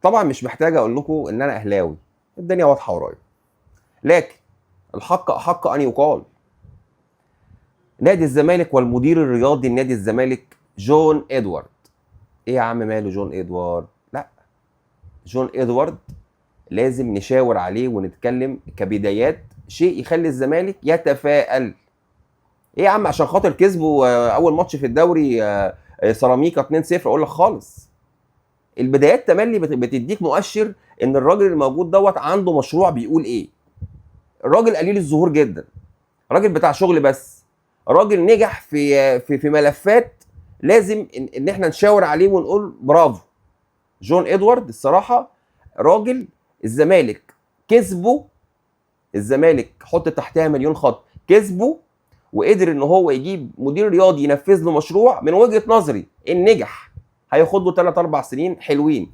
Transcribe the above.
طبعا مش محتاج اقول لكم ان انا اهلاوي، الدنيا واضحه ورايا، لكن الحق احق ان يقال. نادي الزمالك والمدير الرياضي لنادي الزمالك جون ادوارد. ايه يا عم ماله جون ادوارد؟ لا، جون ادوارد لازم نشاور عليه ونتكلم كبدايات شيء يخلي الزمالك يتفائل. ايه يا عم عشان خاطر كسبوا اول ماتش في الدوري سيراميكا 2-0 اقول لك خالص. البدايات تملي بتديك مؤشر ان الراجل الموجود دوت عنده مشروع بيقول ايه. الراجل قليل الظهور جدا، راجل بتاع شغل بس، راجل نجح في ملفات لازم ان احنا نشاور عليه ونقول برافو. جون ادوارد الصراحه راجل الزمالك كسبه، الزمالك حط تحتها مليون خط، كسبه وقدر ان هو يجيب مدير رياضي ينفذ له مشروع من وجهه نظري ان نجح هياخد له 3 4 سنين حلوين.